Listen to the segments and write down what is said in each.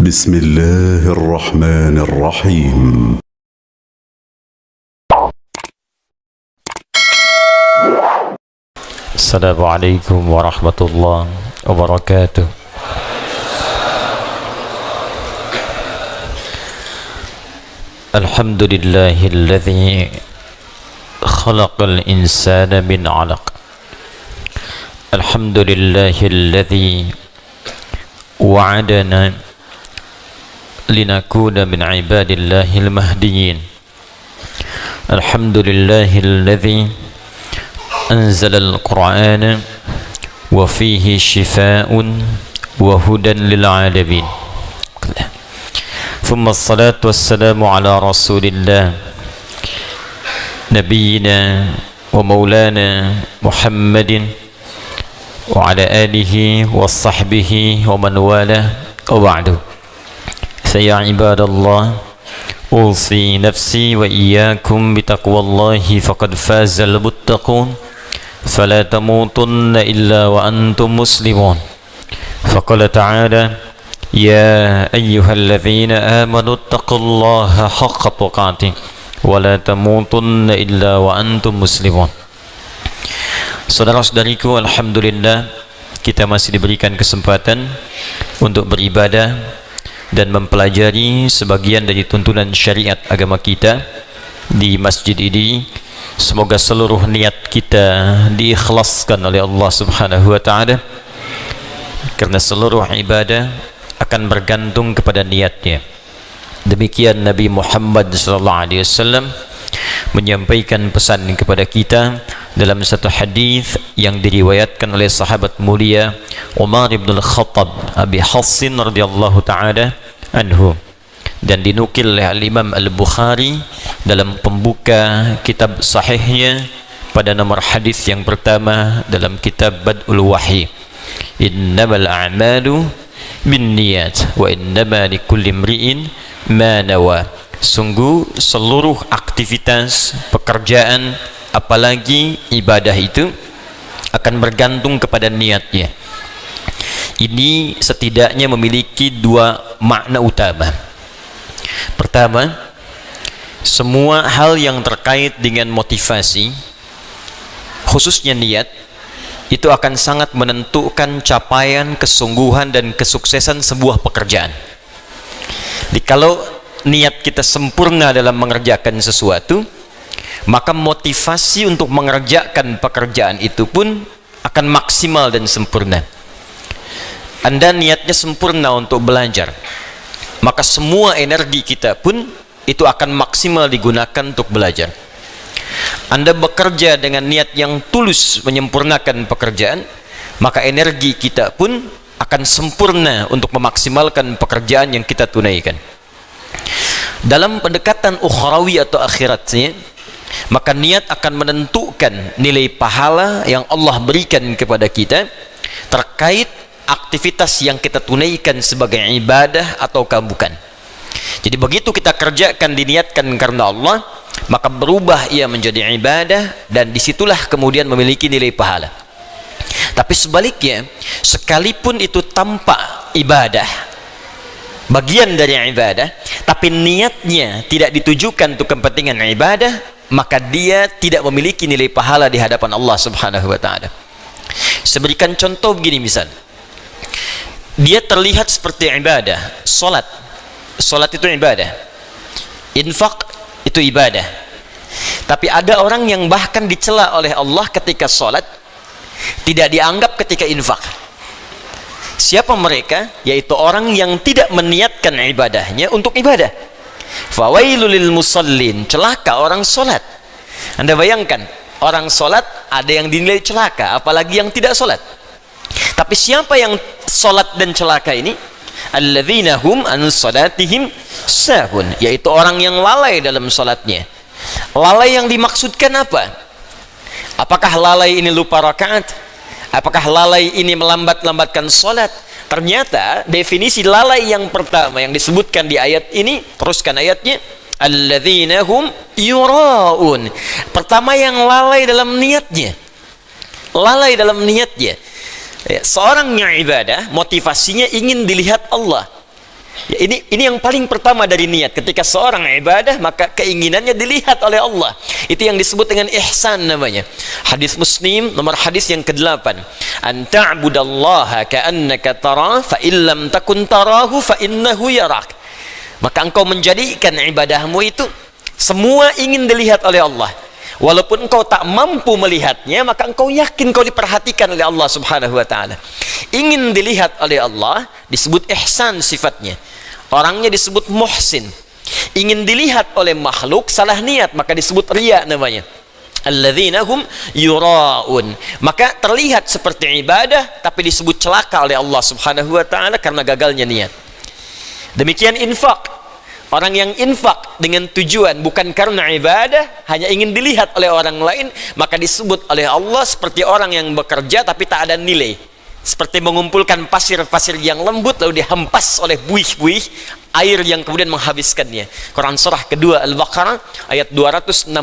بسم الله الرحمن الرحيم. السلام عليكم ورحمة الله وبركاته. الحمد لله الذي خلق الإنسان من علق. الحمد لله الذي وعدنا لنكون من عباد الله المهديين. الحمد لله الذي أنزل القرآن وفيه شفاء وهدى للعالمين. ثم الصلاة والسلام على رسول الله نبينا ومولانا محمد وعلى آله وصحبه ومن والاه وبعد. فيا عباد الله، أوصي نفسي وإياكم بتقوى الله فقد فاز المتقون، فلا تموتن إلا وأنتم مسلمون. فقال تعالى: يا أيها الذين آمنوا اتقوا الله حق تقاته ولا تموتن إلا وأنتم مسلمون. Saudara-saudariku, alhamdulillah kita masih diberikan kesempatan untuk beribadah dan mempelajari sebagian dari tuntunan syariat agama kita di masjid ini. Semoga seluruh niat kita diikhlaskan oleh Allah Subhanahu wa taala, karena seluruh ibadah akan bergantung kepada niatnya. Demikian Nabi Muhammad SAW menyampaikan pesan kepada kita dalam satu hadis yang diriwayatkan oleh sahabat mulia Umar bin Al-Khattab Abi Hassin radhiyallahu taala anhu, dan dinukil oleh Imam Al-Bukhari dalam pembuka kitab sahihnya pada nomor hadis yang pertama dalam kitab Bad'ul Wahyi. Innamal a'malu binniyat wa innama likulli imri'in ma nawa. Sungguh seluruh aktivitas pekerjaan, apalagi ibadah, itu akan bergantung kepada niatnya. Ini setidaknya memiliki dua makna utama. Pertama, semua hal yang terkait dengan motivasi, khususnya niat, itu akan sangat menentukan capaian, kesungguhan, dan kesuksesan sebuah pekerjaan. Jadi kalau niat kita sempurna dalam mengerjakan sesuatu, maka motivasi untuk mengerjakan pekerjaan itu pun akan maksimal dan sempurna. Anda niatnya sempurna untuk belajar, maka semua energi kita pun itu akan maksimal digunakan untuk belajar. Anda bekerja dengan niat yang tulus menyempurnakan pekerjaan, maka energi kita pun akan sempurna untuk memaksimalkan pekerjaan yang kita tunaikan. Dalam pendekatan ukhrawi atau akhiratnya, maka niat akan menentukan nilai pahala yang Allah berikan kepada kita terkait aktivitas yang kita tunaikan sebagai ibadah ataukah bukan. Jadi begitu kita kerjakan diniatkan karena Allah, maka berubah ia menjadi ibadah, dan disitulah kemudian memiliki nilai pahala. Tapi sebaliknya, sekalipun itu tampak ibadah, bagian dari ibadah, tapi niatnya tidak ditujukan untuk kepentingan ibadah, maka dia tidak memiliki nilai pahala di hadapan Allah Subhanahu wa taala. Saya berikan contoh begini, misal dia terlihat seperti ibadah, salat itu ibadah, infak itu ibadah, tapi ada orang yang bahkan dicela oleh Allah ketika salat, tidak dianggap ketika infak. Siapa mereka? Yaitu orang yang tidak meniatkan ibadahnya untuk ibadah. Fawailul lil musallin, celaka orang solat. Anda bayangkan, orang solat ada yang dinilai celaka, apalagi yang tidak solat. Tapi siapa yang solat dan celaka ini? Alladzina hum an salatihim sahun, yaitu orang yang lalai dalam solatnya. Lalai yang dimaksudkan apa? Apakah lalai ini lupa rakaat? Apakah lalai ini melambat-lambatkan solat? Ternyata definisi lalai yang pertama yang disebutkan di ayat ini, teruskan ayatnya, alladzina hum yuraun. Pertama, yang lalai dalam niatnya. Lalai dalam niatnya. Seorang yang ibadah, motivasinya ingin dilihat Allah. Ya, ini yang paling pertama dari niat. Ketika seorang ibadah, maka keinginannya dilihat oleh Allah. Itu yang disebut dengan ihsan namanya. Hadis Muslim nomor hadis yang ke-8. An ta'budallaha ka'annaka tarah fa illam takun tarahu fa innahu yarak. Maka engkau menjadikan ibadahmu itu semua ingin dilihat oleh Allah. Walaupun engkau tak mampu melihatnya, maka engkau yakin kau diperhatikan oleh Allah Subhanahu wa taala. Ingin dilihat oleh Allah disebut ihsan sifatnya. Orangnya disebut muhsin. Ingin dilihat oleh makhluk salah niat, maka disebut riya namanya. Alladzina hum yura'un. Maka terlihat seperti ibadah tapi disebut celaka oleh Allah Subhanahu wa taala karena gagalnya niat. Demikian infak. Orang yang infak dengan tujuan bukan karena ibadah, hanya ingin dilihat oleh orang lain, maka disebut oleh Allah seperti orang yang bekerja tapi tak ada nilai. Seperti mengumpulkan pasir-pasir yang lembut lalu dihempas oleh buih-buih air yang kemudian menghabiskannya. Quran surah kedua Al-Baqarah ayat 264.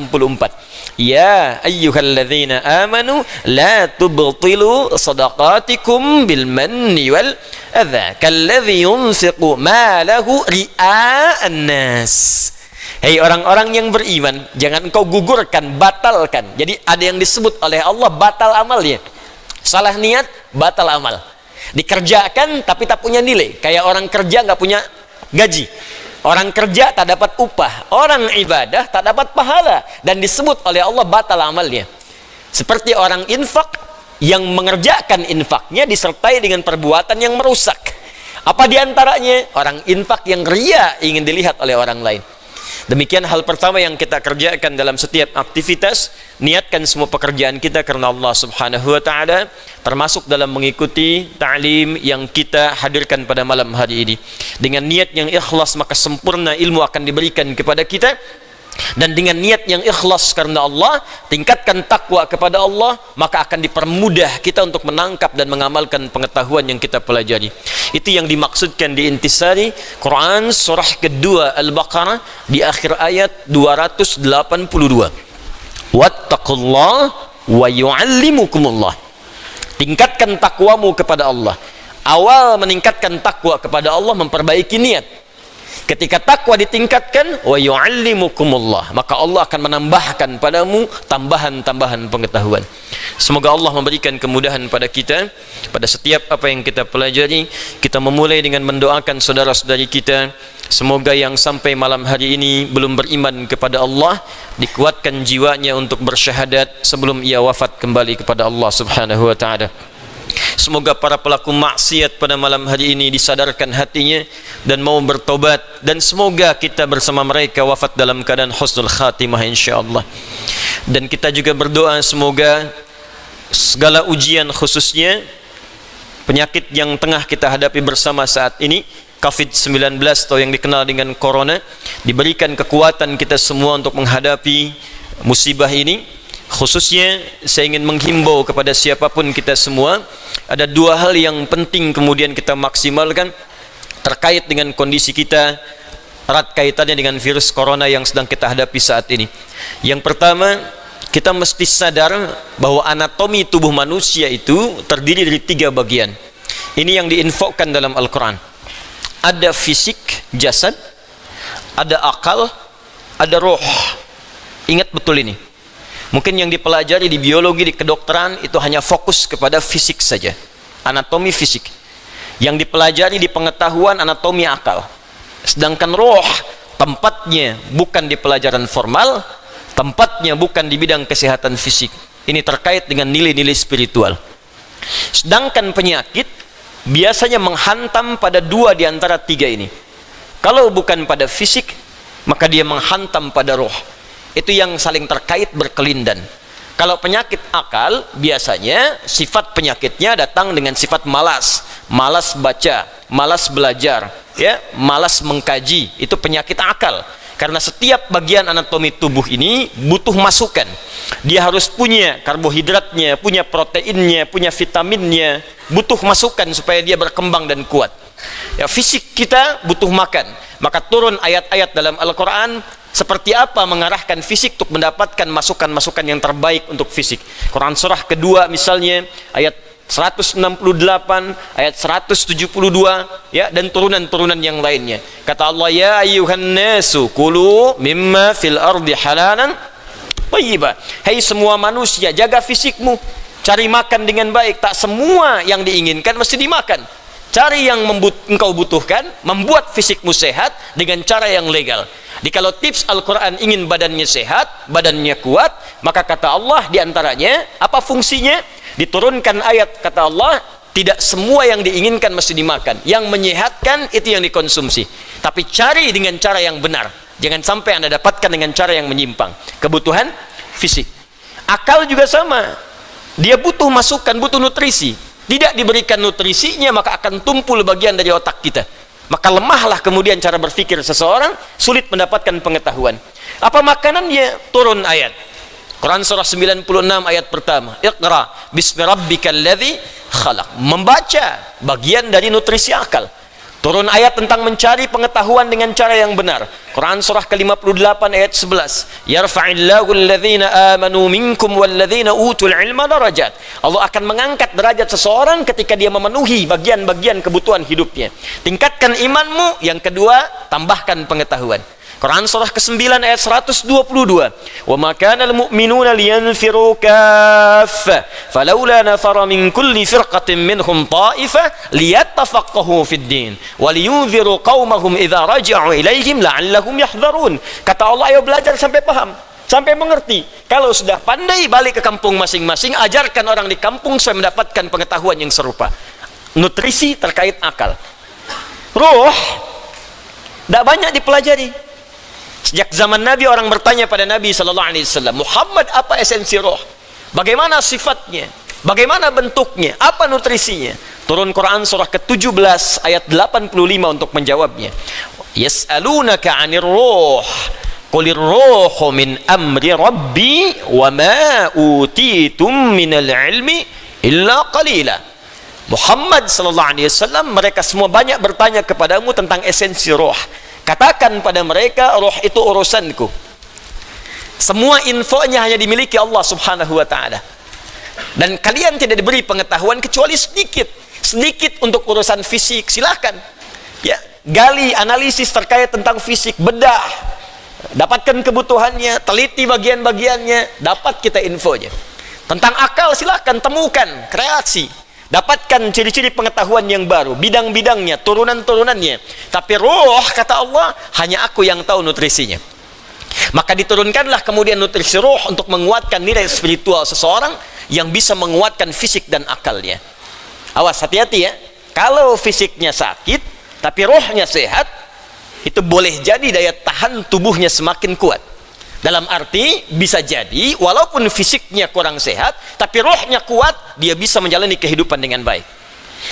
Ya ayyuhalladzina amanu la tubtilu sadaqatikum bil manni wal adza kalladzi yunfiqu malahu ria'an nas. Hei orang-orang yang beriman, jangan engkau gugurkan, batalkan. Jadi ada yang disebut oleh Allah batal amalnya. Salah niat, batal amal. Dikerjakan tapi tak punya nilai. Kayak orang kerja nggak punya gaji. Orang kerja tak dapat upah. Orang ibadah tak dapat pahala. Dan disebut oleh Allah batal amalnya. Seperti orang infak yang mengerjakan infaknya disertai dengan perbuatan yang merusak. Apa diantaranya? Orang infak yang riya ingin dilihat oleh orang lain. Demikian hal pertama yang kita kerjakan dalam setiap aktivitas. Niatkan semua pekerjaan kita karena Allah Subhanahu wa ta'ala, termasuk dalam mengikuti ta'lim yang kita hadirkan pada malam hari ini. Dengan niat yang ikhlas, maka sempurna ilmu akan diberikan kepada kita. Dan dengan niat yang ikhlas karena Allah, tingkatkan takwa kepada Allah, maka akan dipermudah kita untuk menangkap dan mengamalkan pengetahuan yang kita pelajari. Itu yang dimaksudkan di intisari Quran surah kedua Al-Baqarah di akhir ayat 282. Wattaqullah wa yu'allimukumullah. Tingkatkan takwamu kepada Allah. Awal meningkatkan takwa kepada Allah memperbaiki niat. Ketika takwa ditingkatkan, wa yu'allimukumullah, maka Allah akan menambahkan padamu tambahan-tambahan pengetahuan. Semoga Allah memberikan kemudahan pada kita pada setiap apa yang kita pelajari. Kita memulai dengan mendoakan saudara-saudari kita, semoga yang sampai malam hari ini belum beriman kepada Allah, dikuatkan jiwanya untuk bersyahadat sebelum ia wafat kembali kepada Allah Subhanahu wa ta'ala. Semoga para pelaku maksiat pada malam hari ini disadarkan hatinya dan mau bertobat, dan semoga kita bersama mereka wafat dalam keadaan husnul khatimah insyaallah. Dan kita juga berdoa semoga segala ujian, khususnya penyakit yang tengah kita hadapi bersama saat ini, COVID-19 atau yang dikenal dengan corona, diberikan kekuatan kita semua untuk menghadapi musibah ini. Khususnya saya ingin menghimbau kepada siapapun kita semua, ada dua hal yang penting kemudian kita maksimalkan terkait dengan kondisi kita, erat kaitannya dengan virus corona yang sedang kita hadapi saat ini. Yang pertama, kita mesti sadar bahwa anatomi tubuh manusia itu terdiri dari 3 bagian. Ini yang diinfokan dalam Al-Quran. Ada fisik, jasad, ada akal, ada roh. Ingat betul ini. Mungkin yang dipelajari di biologi, di kedokteran itu hanya fokus kepada fisik saja, anatomi fisik. Yang dipelajari di pengetahuan anatomi akal. Sedangkan roh tempatnya bukan di pelajaran formal, tempatnya bukan di bidang kesehatan fisik. Ini terkait dengan nilai-nilai spiritual. Sedangkan penyakit biasanya menghantam pada 2 di antara 3 ini. Kalau bukan pada fisik, maka dia menghantam pada roh. Itu yang saling terkait, berkelindan. Kalau penyakit akal, biasanya sifat penyakitnya datang dengan sifat malas. Malas baca, malas belajar, ya, malas mengkaji. Itu penyakit akal. Karena setiap bagian anatomi tubuh ini butuh masukan. Dia harus punya karbohidratnya, punya proteinnya, punya vitaminnya, butuh masukan supaya dia berkembang dan kuat. Ya, fisik kita butuh makan. Maka turun ayat-ayat dalam Al-Quran seperti apa mengarahkan fisik untuk mendapatkan masukan-masukan yang terbaik untuk fisik. Quran surah kedua misalnya ayat 168, ayat 172, ya, dan turunan-turunan yang lainnya. Kata Allah, ya ayyuhan nasu kulu mimma fil ardi halalan thayyiba. Hai semua manusia, jaga fisikmu, cari makan dengan baik. Tak semua yang diinginkan mesti dimakan. Cari yang engkau butuhkan, membuat fisikmu sehat dengan cara yang legal. Jadi kalau tips Al-Quran ingin badannya sehat, badannya kuat, maka kata Allah diantaranya, apa fungsinya? Diturunkan ayat, kata Allah, tidak semua yang diinginkan mesti dimakan. Yang menyehatkan itu yang dikonsumsi. Tapi cari dengan cara yang benar. Jangan sampai Anda dapatkan dengan cara yang menyimpang. Kebutuhan fisik. Akal juga sama. Dia butuh masukan, butuh nutrisi. Tidak diberikan nutrisinya, maka akan tumpul bagian dari otak kita. Maka lemahlah kemudian cara berpikir seseorang, sulit mendapatkan pengetahuan. Apa makanannya? Turun ayat. Quran surah 96 ayat pertama. Iqra bismi rabbikal ladzi khalaq. Membaca bagian dari nutrisi akal. Turun ayat tentang mencari pengetahuan dengan cara yang benar. Quran surah ke-58 ayat 11. Yarfa'illahu alladhina amanu minkum walladhina utul ilma darajat. Allah akan mengangkat derajat seseorang ketika dia memenuhi bagian-bagian kebutuhan hidupnya. Tingkatkan imanmu, yang kedua, tambahkan pengetahuan. Quran surah ke-9 ayat 122. Wa ma kana al-mu'minuna liyanfiru kaffah falawla nafara min kulli firqatin minhum ta'ifah liyattafaqahu fid din wa liyunziru qaumahum idza raja'u ilaihim la'allahum yahdharun. Kata Allah, ayo belajar sampai paham, sampai mengerti. Kalau sudah pandai, balik ke kampung masing-masing, ajarkan orang di kampung supaya mendapatkan pengetahuan yang serupa. Nutrisi terkait akal. Ruh tidak banyak dipelajari. Sejak zaman Nabi, orang bertanya pada Nabi SAW, Muhammad, apa esensi roh? Bagaimana sifatnya? Bagaimana bentuknya? Apa nutrisinya? Turun Quran surah ke-17 ayat 85 untuk menjawabnya. Yas'alunaka 'anir ruh qulir ruhu min amri rabbi wa ma utitum minal ilmi illa qalila. Muhammad SAW, mereka semua banyak bertanya kepadamu tentang esensi roh. Katakan pada mereka, roh itu urusanku. Semua infonya hanya dimiliki Allah subhanahu wa ta'ala. Dan kalian tidak diberi pengetahuan kecuali sedikit. Sedikit untuk urusan fisik, silahkan. Ya, gali, analisis terkait tentang fisik, bedah. Dapatkan kebutuhannya, teliti bagian-bagiannya, dapat kita infonya. Tentang akal, silahkan temukan, kreasi. Dapatkan ciri-ciri pengetahuan yang baru, bidang-bidangnya, turunan-turunannya. Tapi roh, kata Allah, hanya aku yang tahu nutrisinya. Maka diturunkanlah kemudian nutrisi roh untuk menguatkan nilai spiritual seseorang yang bisa menguatkan fisik dan akalnya. Awas, hati-hati ya. Kalau fisiknya sakit, tapi rohnya sehat, itu boleh jadi daya tahan tubuhnya semakin kuat. Dalam arti, bisa jadi walaupun fisiknya kurang sehat, tapi rohnya kuat, dia bisa menjalani kehidupan dengan baik.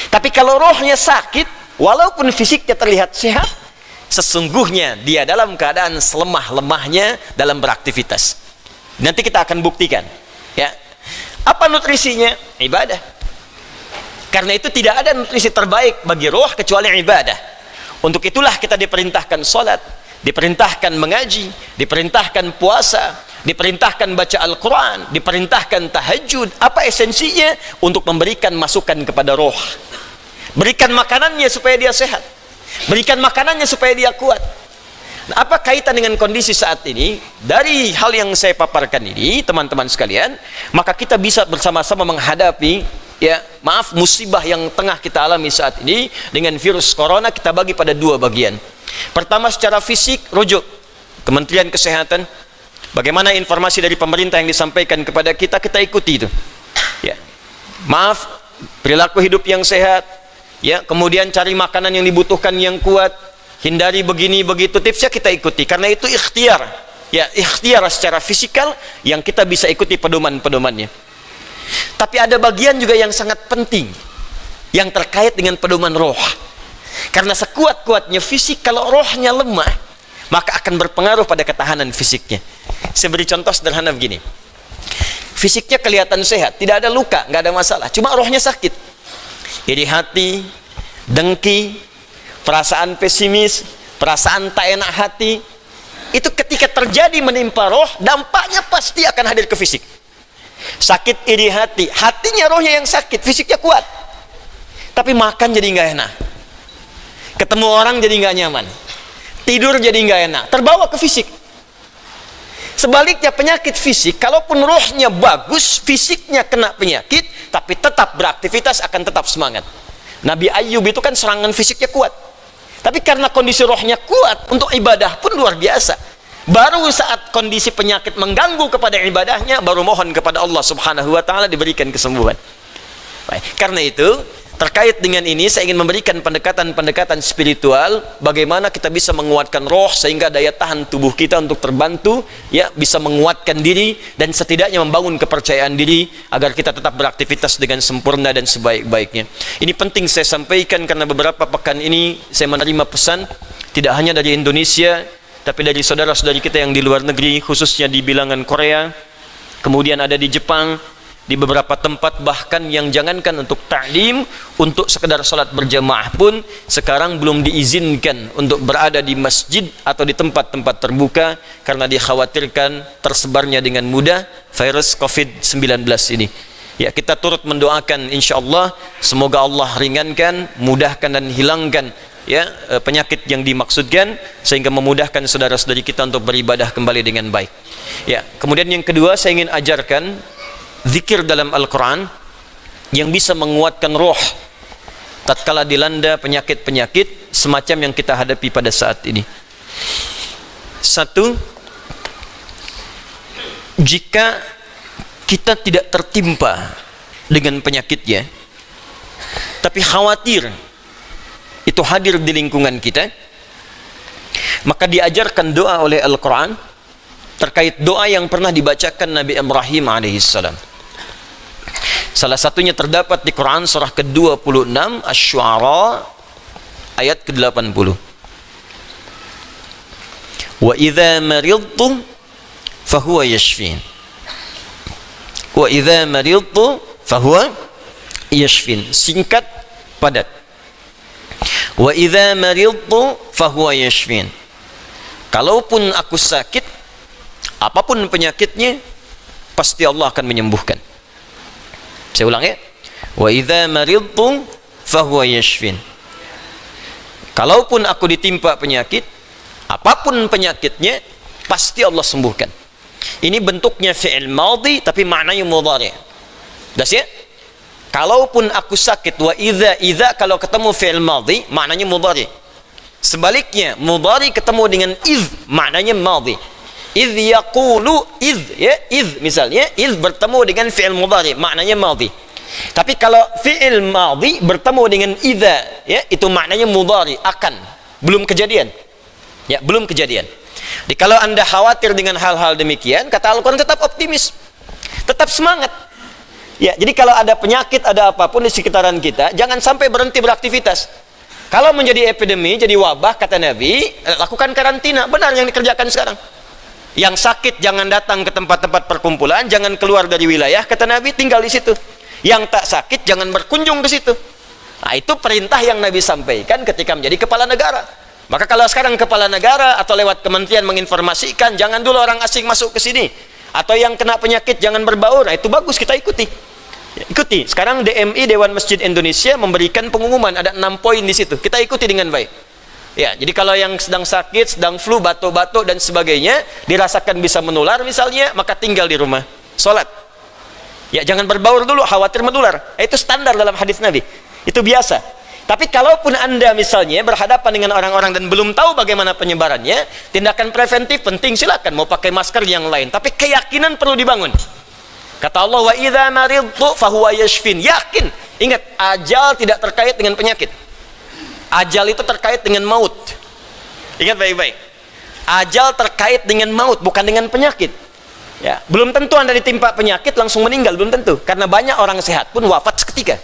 Tapi kalau rohnya sakit, walaupun fisiknya terlihat sehat, sesungguhnya dia dalam keadaan selemah-lemahnya dalam beraktivitas. Nanti kita akan buktikan. Ya. Apa nutrisinya? Ibadah. Karena itu tidak ada nutrisi terbaik bagi roh kecuali ibadah. Untuk itulah kita diperintahkan salat, diperintahkan mengaji, diperintahkan puasa, diperintahkan baca Al-Quran, diperintahkan tahajud. Apa esensinya? Untuk memberikan masukan kepada roh. Berikan makanannya supaya dia sehat, berikan makanannya supaya dia kuat. Nah, apa kaitan dengan kondisi saat ini? Dari hal yang saya paparkan ini, teman-teman sekalian, maka kita bisa bersama-sama menghadapi, ya, musibah yang tengah kita alami saat ini dengan virus corona. Kita bagi pada dua bagian. Pertama, secara fisik, rujuk Kementerian Kesehatan. Bagaimana informasi dari pemerintah yang disampaikan kepada kita, kita ikuti itu. Ya. Perilaku hidup yang sehat. Ya, kemudian cari makanan yang dibutuhkan yang kuat. Hindari begini begitu, tipsnya kita ikuti. Karena itu ikhtiar. Ya, ikhtiar secara fisikal yang kita bisa ikuti pedoman-pedomannya. Tapi ada bagian juga yang sangat penting yang terkait dengan pedoman roh. Karena sekuat-kuatnya fisik, kalau rohnya lemah, maka akan berpengaruh pada ketahanan fisiknya. Saya beri contoh sederhana begini. Fisiknya kelihatan sehat, tidak ada luka, nggak ada masalah, cuma rohnya sakit. Iri hati, dengki, perasaan pesimis, perasaan tak enak hati, itu ketika terjadi menimpa roh, dampaknya pasti akan hadir ke fisik. Sakit iri hati, hatinya rohnya yang sakit, fisiknya kuat, tapi makan jadi nggak enak, ketemu orang jadi nggak nyaman, tidur jadi nggak enak, terbawa ke fisik. Sebaliknya penyakit fisik, kalaupun rohnya bagus, fisiknya kena penyakit, tapi tetap beraktivitas, akan tetap semangat. Nabi Ayyub itu kan serangan fisiknya kuat, tapi karena kondisi rohnya kuat, untuk ibadah pun luar biasa. Baru saat kondisi penyakit mengganggu kepada ibadahnya, baru mohon kepada Allah subhanahu wa ta'ala diberikan kesembuhan. Baik. Karena itu, terkait dengan ini saya ingin memberikan pendekatan-pendekatan spiritual, bagaimana kita bisa menguatkan roh sehingga daya tahan tubuh kita untuk terbantu, ya, bisa menguatkan diri dan setidaknya membangun kepercayaan diri agar kita tetap beraktivitas dengan sempurna dan sebaik-baiknya. Ini penting saya sampaikan karena beberapa pekan ini saya menerima pesan tidak hanya dari Indonesia tapi dari saudara-saudari kita yang di luar negeri, khususnya di bilangan Korea, kemudian ada di Jepang, di beberapa tempat, bahkan yang jangankan untuk ta'lim, untuk sekedar sholat berjamaah pun sekarang belum diizinkan untuk berada di masjid atau di tempat-tempat terbuka karena dikhawatirkan tersebarnya dengan mudah virus COVID-19 ini. Ya, kita turut mendoakan insyaallah semoga Allah ringankan, mudahkan dan hilangkan, ya, penyakit yang dimaksudkan sehingga memudahkan saudara-saudari kita untuk beribadah kembali dengan baik. Ya, kemudian yang kedua saya ingin ajarkan zikir dalam Al-Quran yang bisa menguatkan roh tatkala dilanda penyakit-penyakit semacam yang kita hadapi pada saat ini. Satu, jika kita tidak tertimpa dengan penyakitnya, tapi khawatir itu hadir di lingkungan kita, maka diajarkan doa oleh Al-Quran terkait doa yang pernah dibacakan Nabi Ibrahim alaihissalam. Salah satunya terdapat di Quran surah ke-26 Asy-Syu'ara ayat ke-80. Wa idza maridtu fahuwa yashfin. Wa idza maridtu fahuwa yashfin. Singkat, padat. Wa idza maridtu fahuwa yashfin. Kalaupun aku sakit, apapun penyakitnya, pasti Allah akan menyembuhkan. Saya ulang ya. Wa idza maridtu fahuwa yashfin. Kalaupun aku ditimpa penyakit, apapun penyakitnya, pasti Allah sembuhkan. Ini bentuknya fi'il madhi tapi maknanya mudhari'. Das ya? Kalaupun aku sakit, wa idza kalau ketemu fi'il madhi maknanya mudhari'. Sebaliknya, mudhari ketemu dengan iz maknanya madhi. Iz yaqulu iz misalnya iz bertemu dengan fi'il mudhari maknanya madhi. Tapi kalau fi'il madhi bertemu dengan idza, ya, itu maknanya mudhari, akan, belum kejadian. Ya, belum kejadian. Jadi kalau Anda khawatir dengan hal-hal demikian, kata Al-Qur'an tetap optimis. Tetap semangat. Ya, jadi kalau ada penyakit, ada apapun di sekitaran kita, jangan sampai berhenti beraktivitas. Kalau menjadi epidemi, jadi wabah, kata Nabi, lakukan karantina. Benar yang dikerjakan sekarang. Yang sakit jangan datang ke tempat-tempat perkumpulan, jangan keluar dari wilayah, kata Nabi, tinggal di situ. Yang tak sakit jangan berkunjung ke situ. Nah, itu perintah yang Nabi sampaikan ketika menjadi kepala negara. Maka kalau sekarang kepala negara atau lewat kementerian menginformasikan, jangan dulu orang asing masuk ke sini. Atau yang kena penyakit jangan berbaur. Nah, itu bagus, kita ikuti. Ya, ikuti. Sekarang DMI, Dewan Masjid Indonesia, memberikan pengumuman, ada 6 poin di situ. Kita ikuti dengan baik. Ya, jadi kalau yang sedang sakit, sedang flu, batuk-batuk dan sebagainya, dirasakan bisa menular misalnya, maka tinggal di rumah, sholat. Ya, jangan berbaur dulu, khawatir menular. Itu standar dalam hadis Nabi. Itu biasa. Tapi kalaupun Anda misalnya berhadapan dengan orang-orang dan belum tahu bagaimana penyebarannya, tindakan preventif penting, silakan mau pakai masker yang lain. Tapi keyakinan perlu dibangun. Kata Allah, wa idza maridtu fahuwa yashfin. Yakin. Ingat, ajal tidak terkait dengan penyakit. Ajal itu terkait dengan maut. Ingat baik-baik. Ajal terkait dengan maut, bukan dengan penyakit. Ya, belum tentu Anda ditimpa penyakit langsung meninggal, belum tentu. Karena banyak orang sehat pun wafat seketika.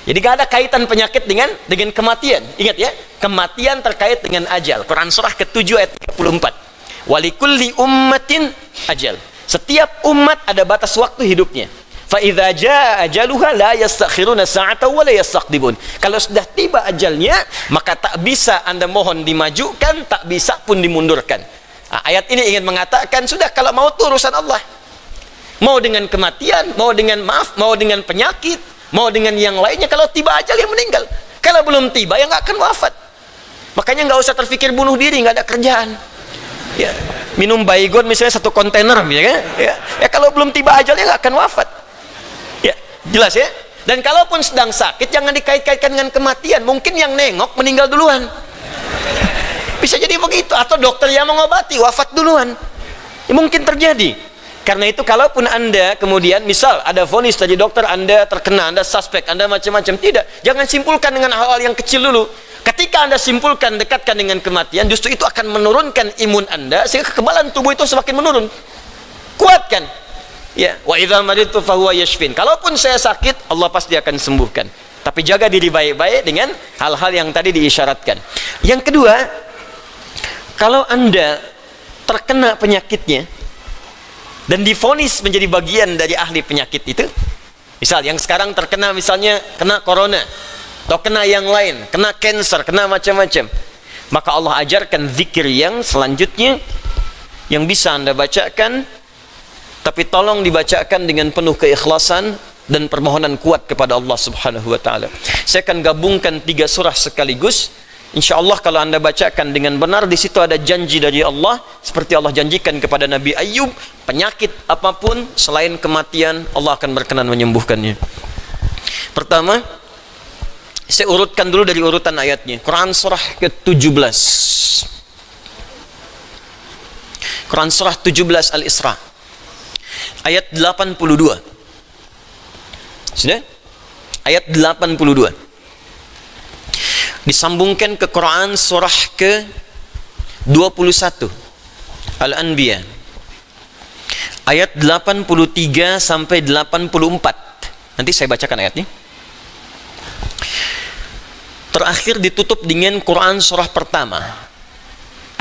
Jadi gak ada kaitan penyakit dengan kematian. Ingat ya, kematian terkait dengan ajal. Quran surah ke-7 ayat 34. Walikulli ummatin ajal. Setiap umat ada batas waktu hidupnya. Fa idza jaa ajaluha la yastakhiruna sa'atan wa la yastaqdimun. Kalau sudah tiba ajalnya, maka tak bisa Anda mohon dimajukan, tak bisa pun dimundurkan. Nah, ayat ini ingin mengatakan, sudah, kalau mau urusan Allah. mau dengan kematian, mau dengan mau dengan penyakit, mau dengan yang lainnya. Kalau tiba ajal yang meninggal, kalau belum tiba ya nggak akan wafat. Makanya nggak usah terpikir bunuh diri, nggak ada kerjaan. Ya, minum Baygon misalnya 1 kontainer, ya kalau belum tiba ajalnya nggak akan wafat. Ya, jelas ya. Dan kalaupun sedang sakit jangan dikait-kaitkan dengan kematian. Mungkin yang nengok meninggal duluan. Bisa jadi begitu. Atau dokter yang mengobati wafat duluan. Ya, mungkin terjadi. Karena itu kalaupun Anda kemudian misal ada vonis dari dokter, Anda terkena, Anda suspek, Anda macam-macam, tidak. Jangan simpulkan dengan hal-hal yang kecil dulu. Ketika Anda simpulkan, dekatkan dengan kematian, justru itu akan menurunkan imun Anda sehingga kekebalan tubuh itu semakin menurun. Kuatkan. Ya, wa idza maridtu fahuwa yashfin. Kalaupun saya sakit, Allah pasti akan sembuhkan. Tapi jaga diri baik-baik dengan hal-hal yang tadi diisyaratkan. Yang kedua, kalau Anda terkena penyakitnya dan divonis menjadi bagian dari ahli penyakit itu, misal yang sekarang terkena misalnya kena corona atau kena yang lain, kena cancer, kena macam-macam, maka Allah ajarkan zikir yang selanjutnya yang bisa Anda bacakan, tapi tolong dibacakan dengan penuh keikhlasan dan permohonan kuat kepada Allah Subhanahu wa taala. Saya akan gabungkan 3 surah sekaligus. Insyaallah kalau Anda bacakan dengan benar, di situ ada janji dari Allah seperti Allah janjikan kepada Nabi Ayub, penyakit apapun selain kematian Allah akan berkenan menyembuhkannya. Pertama, saya urutkan dulu dari urutan ayatnya. Quran surah ke-17. Quran surah 17 Al-Isra. Ayat 82. Sudah? Ayat 82. Disambungkan ke Quran surah ke-21 Al-Anbiya. Ayat 83 sampai 84. Nanti saya bacakan ayatnya. Terakhir ditutup dengan Quran surah pertama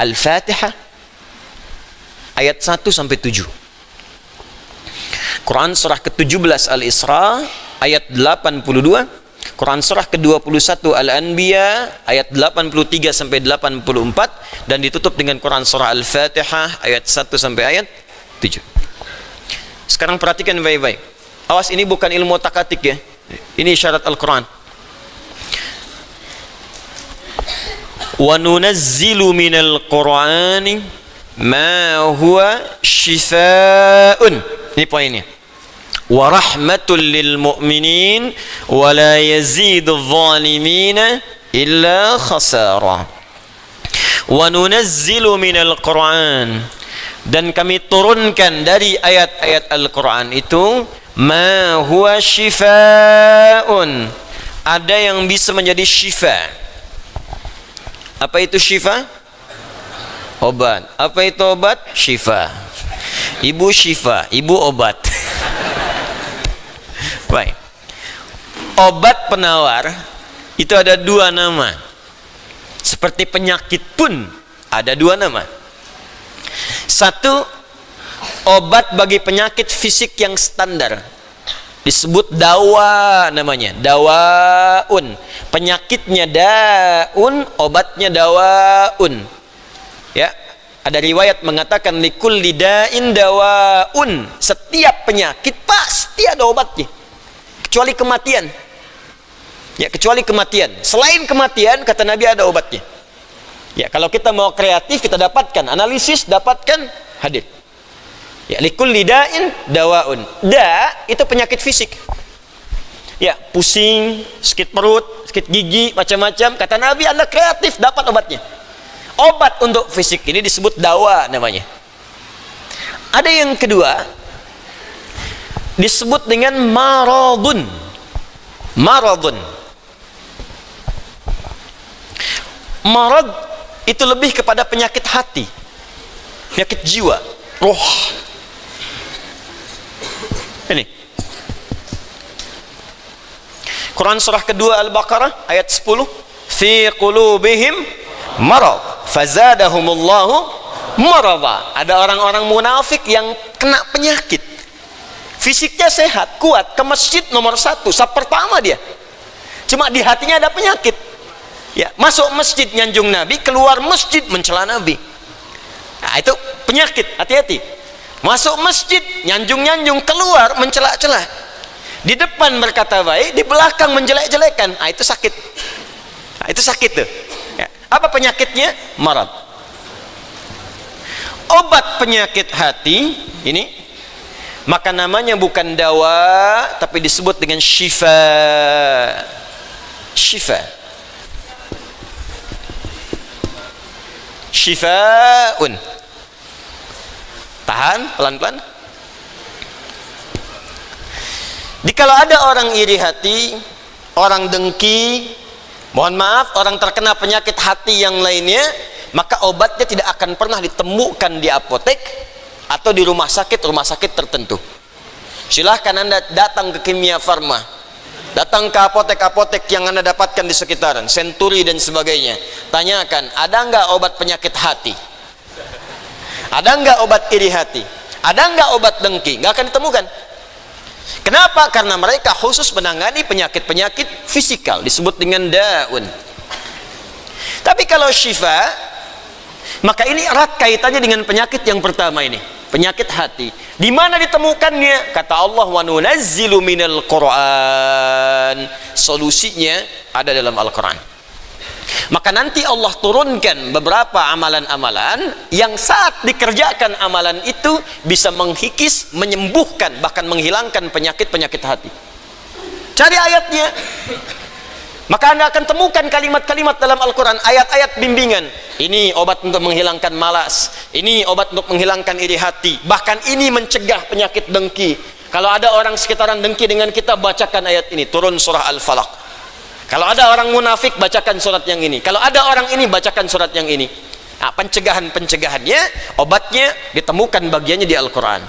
Al-Fatihah ayat 1 sampai 7. Quran surah ke-17 Al-Isra ayat 82, Quran surah ke-21 Al-Anbiya ayat 83 sampai 84, dan ditutup dengan Quran surah Al-Fatihah ayat 1 sampai ayat 7. Sekarang perhatikan baik-baik. Awas, ini bukan ilmu otak-atik ya. Ini syarat Al-Quran. Wa nunazzilu minal Qur'ani ma huwa shifaa'un. Ini poinnya. Wa rahmatul lil mu'minin wa la yazidul zalimina illa khasara. Wa nunazzilu minal Qur'an, dan kami turunkan dari ayat-ayat Al-Quran itu ma huwa shifaa'un, ada yang bisa menjadi syifa. Apa itu syifa? Obat. Apa itu obat? Syifa. Ibu syifa, ibu obat. Baik. Obat penawar itu ada 2 nama. Seperti penyakit pun ada 2 nama. Satu, obat bagi penyakit fisik yang standar, disebut dawa namanya, dawaun. Penyakitnya daun, obatnya dawaun. Ya, ada riwayat mengatakan likulli da'in dawaun. Setiap penyakit pasti ada obatnya, kecuali kematian. Ya, kecuali kematian. Selain kematian, kata Nabi, ada obatnya. Ya, kalau kita mau kreatif, kita dapatkan analisis, dapatkan hadir. Ya, likulli da'in dawaun. Da itu penyakit fisik. Ya, pusing, sakit perut, sakit gigi, macam-macam. Kata Nabi, Anda kreatif, dapat obatnya. Obat untuk fisik ini disebut dawa namanya. Ada yang kedua, disebut dengan maradun. Maradun. Marad itu lebih kepada penyakit hati, penyakit jiwa, roh. Ini Quran surah kedua Al-Baqarah ayat 10, fi qulubihim marad fazadahumullahu marada. Ada orang-orang munafik yang kena penyakit, fisiknya sehat, kuat, ke masjid nomor 1, saf pertama dia, cuma di hatinya ada penyakit. Ya, masuk masjid nyanjung Nabi, keluar masjid mencela Nabi. Nah, itu penyakit, hati-hati. Masuk masjid, nyanjung-nyanjung, keluar mencela-cela. Di depan berkata baik, di belakang menjelek-jelekan. Ah, itu sakit. Nah, itu sakit tuh. Ya. Apa penyakitnya? Marad. Obat penyakit hati ini, maka namanya bukan dawa, tapi disebut dengan syifa. Syifa. Syifaun. Tahan, pelan-pelan. Jikalau ada orang iri hati, orang dengki, mohon maaf, orang terkena penyakit hati yang lainnya, maka obatnya tidak akan pernah ditemukan di apotek atau di rumah sakit tertentu. Silahkan Anda datang ke Kimia Farma, datang ke apotek-apotek yang Anda dapatkan di sekitaran, Century dan sebagainya. Tanyakan, ada nggak obat penyakit hati? Ada nggak obat iri hati? Ada nggak obat dengki? Nggak akan ditemukan. Kenapa? Karena mereka khusus menangani penyakit-penyakit fisikal, disebut dengan daun. Tapi kalau syifa, maka ini erat kaitannya dengan penyakit yang pertama ini, penyakit hati. Di mana ditemukannya? Kata Allah, wa nunazzilu minal Qur'an. Solusinya ada dalam Al-Quran. Maka nanti Allah turunkan beberapa amalan-amalan yang saat dikerjakan amalan itu bisa menghikis, menyembuhkan, bahkan menghilangkan penyakit-penyakit hati. Cari ayatnya. Maka Anda akan temukan kalimat-kalimat dalam Al-Quran, ayat-ayat bimbingan. Ini obat untuk menghilangkan malas, ini obat untuk menghilangkan iri hati, bahkan ini mencegah penyakit dengki. Kalau ada orang sekitaran dengki dengan kita, bacakan ayat ini, turun surah Al-Falaq. Kalau ada orang munafik, bacakan surat yang ini. Kalau ada orang ini, bacakan surat yang ini. Nah, pencegahan-pencegahannya, obatnya ditemukan bagiannya di Al-Quran.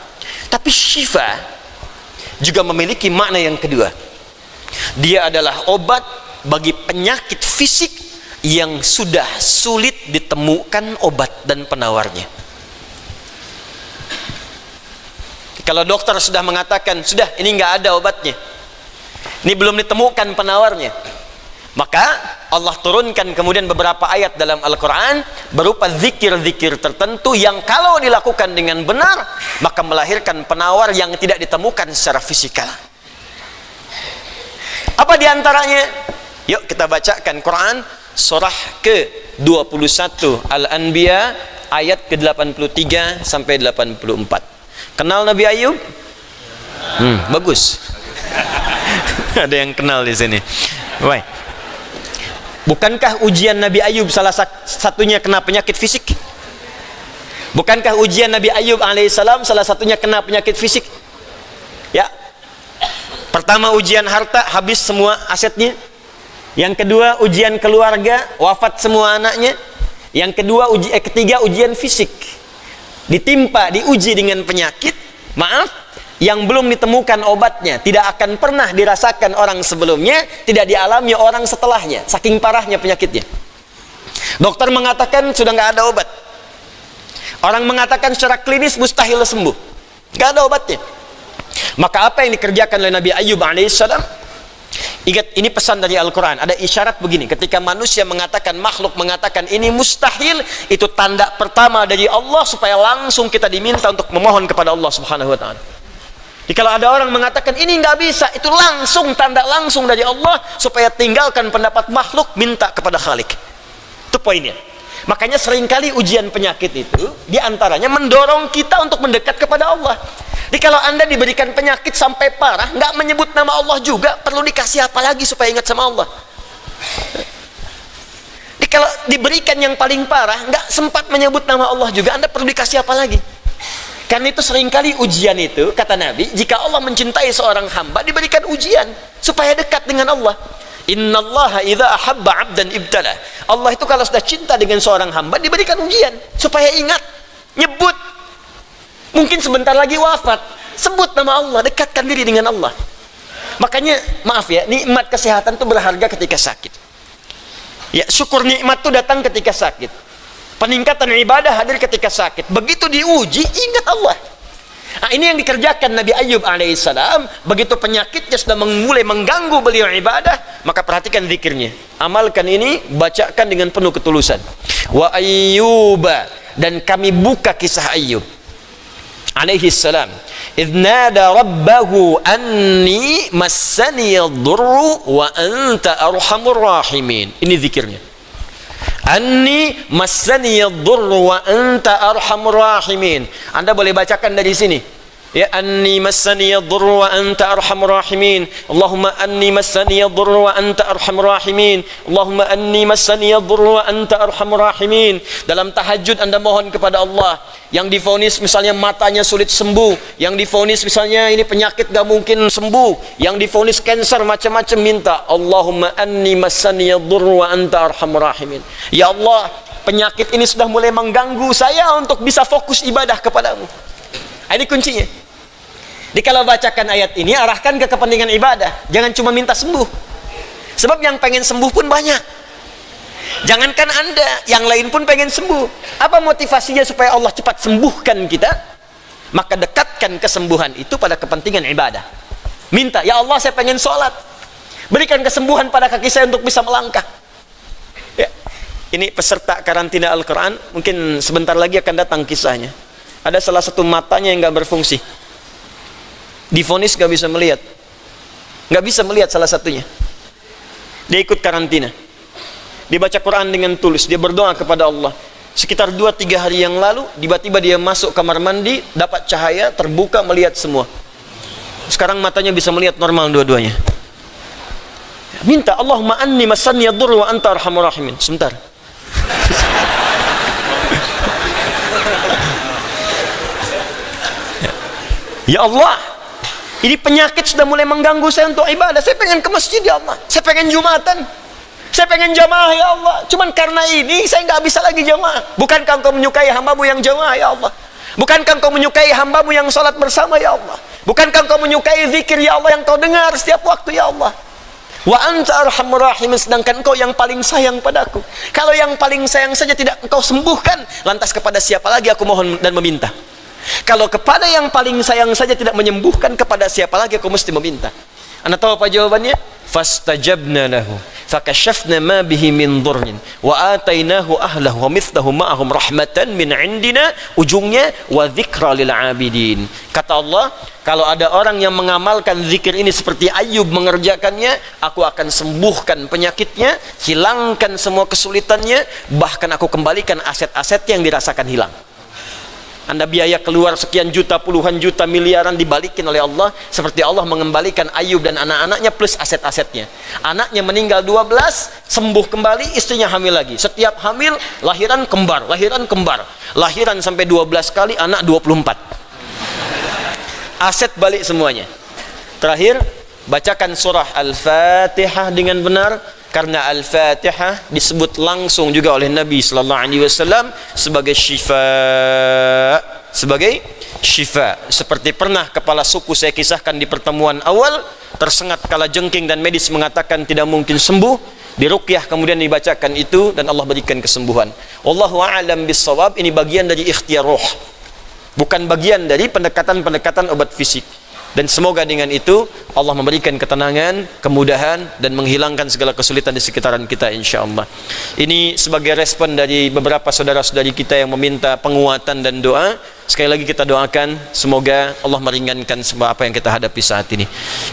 Tapi syifa juga memiliki makna yang kedua. Dia adalah obat bagi penyakit fisik yang sudah sulit ditemukan obat dan penawarnya. Kalau dokter sudah mengatakan, sudah ini nggak ada obatnya, ini belum ditemukan penawarnya, maka Allah turunkan kemudian beberapa ayat dalam Al-Quran berupa zikir-zikir tertentu yang kalau dilakukan dengan benar maka melahirkan penawar yang tidak ditemukan secara fisikal. Apa diantaranya? Yuk kita bacakan Quran surah ke-21 Al-Anbiya ayat ke-83 sampai 84. Kenal Nabi Ayub? Bagus. Ada yang kenal di sini. Baik. Bukankah ujian Nabi Ayub salah satunya kena penyakit fisik? Bukankah ujian Nabi Ayub alaihissalam salah satunya kena penyakit fisik? Ya. Pertama ujian harta, habis semua asetnya. Yang kedua ujian keluarga, wafat semua anaknya. Yang kedua ketiga ujian fisik. Ditimpa, diuji dengan penyakit, maaf, yang belum ditemukan obatnya, tidak akan pernah dirasakan orang sebelumnya, tidak dialami orang setelahnya, saking parahnya penyakitnya. Dokter mengatakan sudah nggak ada obat. Orang mengatakan secara klinis mustahil sembuh, nggak ada obatnya. Maka apa yang dikerjakan oleh Nabi Ayub alaihissalam? Ingat, ini pesan dari Al-Quran. Ada isyarat begini, ketika manusia mengatakan, makhluk mengatakan ini mustahil, itu tanda pertama dari Allah supaya langsung kita diminta untuk memohon kepada Allah subhanahu wa ta'ala. Jadi kalau ada orang mengatakan ini nggak bisa, itu langsung tanda langsung dari Allah supaya tinggalkan pendapat makhluk, minta kepada Khalik. Itu poinnya. Makanya seringkali ujian penyakit itu diantaranya mendorong kita untuk mendekat kepada Allah. Jadi kalau Anda diberikan penyakit sampai parah, nggak menyebut nama Allah juga, perlu dikasih apa lagi supaya ingat sama Allah? Jadi kalau diberikan yang paling parah, nggak sempat menyebut nama Allah juga, Anda perlu dikasih apa lagi? Karena itu seringkali ujian itu, kata Nabi, jika Allah mencintai seorang hamba, diberikan ujian supaya dekat dengan Allah. Innallaha idza ahabba 'abdan ibtala. Allah itu kalau sudah cinta dengan seorang hamba, diberikan ujian supaya ingat, nyebut. Mungkin sebentar lagi wafat, sebut nama Allah, dekatkan diri dengan Allah. Makanya maaf ya, nikmat kesehatan itu berharga ketika sakit. Ya, syukur nikmat itu datang ketika sakit. Peningkatan ibadah hadir ketika sakit. Begitu diuji, ingat Allah. Nah, ini yang dikerjakan Nabi Ayub alaihissalam. Begitu penyakitnya sudah mulai mengganggu beliau ibadah, maka perhatikan zikirnya. Amalkan ini, bacakan dengan penuh ketulusan. Wa Ayyuba, dan kami buka kisah Ayub. alaihi salam, idnada rabbahu anni massani ad-durru wa anta arhamur rahimin. Ini zikirnya. Anni massani ad-durru wa anta arhamur rahimin. Anda boleh bacakan dari sini. Ya, anni massani ad-durru wa anta arhamur rahimin. Allahumma anni massani ad-durru wa anta arhamur rahimin. Allahumma anni massani ad-durru wa anta arhamur rahimin. Dalam tahajud Anda mohon kepada Allah. Yang divonis misalnya matanya sulit sembuh, yang divonis misalnya ini penyakit gak mungkin sembuh, yang divonis cancer macam-macam, minta Allahumma anni massani ad-durru wa anta arhamur rahimin. Ya Allah, penyakit ini sudah mulai mengganggu saya untuk bisa fokus ibadah kepadamu. Ini kuncinya. Jadi kalau bacakan ayat ini, arahkan ke kepentingan ibadah. Jangan cuma minta sembuh. Sebab yang pengen sembuh pun banyak. Jangankan Anda, yang lain pun pengen sembuh. Apa motivasinya supaya Allah cepat sembuhkan kita? Maka dekatkan kesembuhan itu pada kepentingan ibadah. Minta, ya Allah saya pengen sholat. Berikan kesembuhan pada kaki saya untuk bisa melangkah. Ya. Ini peserta karantina Al-Quran, mungkin sebentar lagi akan datang kisahnya. Ada salah satu matanya yang gak berfungsi. Divonis gak bisa melihat. Gak bisa melihat salah satunya. Dia ikut karantina. Dia baca Quran dengan tulus. Dia berdoa kepada Allah. Sekitar 2-3 hari yang lalu, tiba-tiba dia masuk kamar mandi, dapat cahaya, terbuka, melihat semua. Sekarang matanya bisa melihat normal dua-duanya. Minta, Allahumma anni massani ad-durru wa anta arhamur rahimin. Sebentar. Ya Allah, ini penyakit sudah mulai mengganggu saya untuk ibadah. Saya pengen ke masjid ya Allah. Saya pengen Jumatan. Saya pengen jamaah ya Allah. Cuman karena ini saya nggak bisa lagi jamaah. Bukankah Engkau menyukai hambamu yang jamaah ya Allah? Bukankah Engkau menyukai hambamu yang salat bersama ya Allah? Bukankah Engkau menyukai zikir ya Allah yang Kau dengar setiap waktu ya Allah? Wa anta arhamur rahimin, sedangkan Engkau yang paling sayang padaku. Kalau yang paling sayang saja tidak Engkau sembuhkan, lantas kepada siapa lagi aku mohon dan meminta? Kalau kepada yang paling sayang saja tidak menyembuhkan, kepada siapa lagi aku mesti meminta? Anda tahu apa jawabannya? Fastajabna lahu fakashafna ma bihi min dhurrin wa atainahu ahlahu wa mithlahu ma'ahum rahmatan min indina, ujungnya wa dzikra lil abidin. Kata Allah, kalau ada orang yang mengamalkan zikir ini seperti Ayub mengerjakannya, aku akan sembuhkan penyakitnya, hilangkan semua kesulitannya, bahkan aku kembalikan aset-aset yang dirasakan hilang. Anda biaya keluar sekian juta, puluhan juta, miliaran dibalikin oleh Allah, seperti Allah mengembalikan Ayub dan anak-anaknya plus aset-asetnya. Anaknya meninggal 12, sembuh kembali, istrinya hamil lagi. Setiap hamil, lahiran kembar, lahiran kembar. Lahiran sampai 12 kali, anak 24. Aset balik semuanya. Terakhir, bacakan surah Al-Fatihah dengan benar. Karena Al-Fatihah disebut langsung juga oleh Nabi sallallahu alaihi wasallam sebagai syifa, sebagai syifa. Seperti pernah kepala suku saya kisahkan di pertemuan awal, tersengat kala jengking dan medis mengatakan tidak mungkin sembuh, diruqyah kemudian dibacakan itu dan Allah berikan kesembuhan. Wallahu a'lam bissawab. Ini bagian dari ikhtiar roh, bukan bagian dari pendekatan-pendekatan obat fisik. Dan semoga dengan itu Allah memberikan ketenangan, kemudahan, dan menghilangkan segala kesulitan di sekitaran kita insyaAllah. Ini sebagai respon dari beberapa saudara-saudari kita yang meminta penguatan dan doa. Sekali lagi kita doakan semoga Allah meringankan semua apa yang kita hadapi saat ini.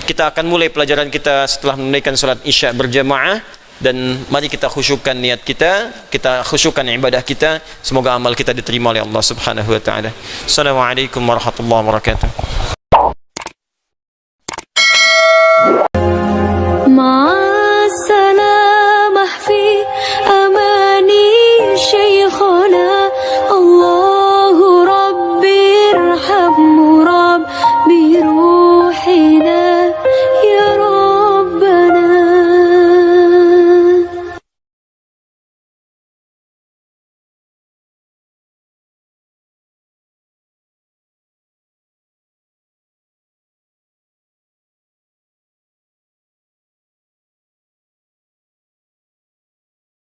Kita akan mulai pelajaran kita setelah menunaikan salat Isya berjamaah. Dan mari kita khusyukkan niat kita, kita khusyukkan ibadah kita. Semoga amal kita diterima oleh Allah Subhanahu wa taala. Assalamualaikum warahmatullahi wabarakatuh.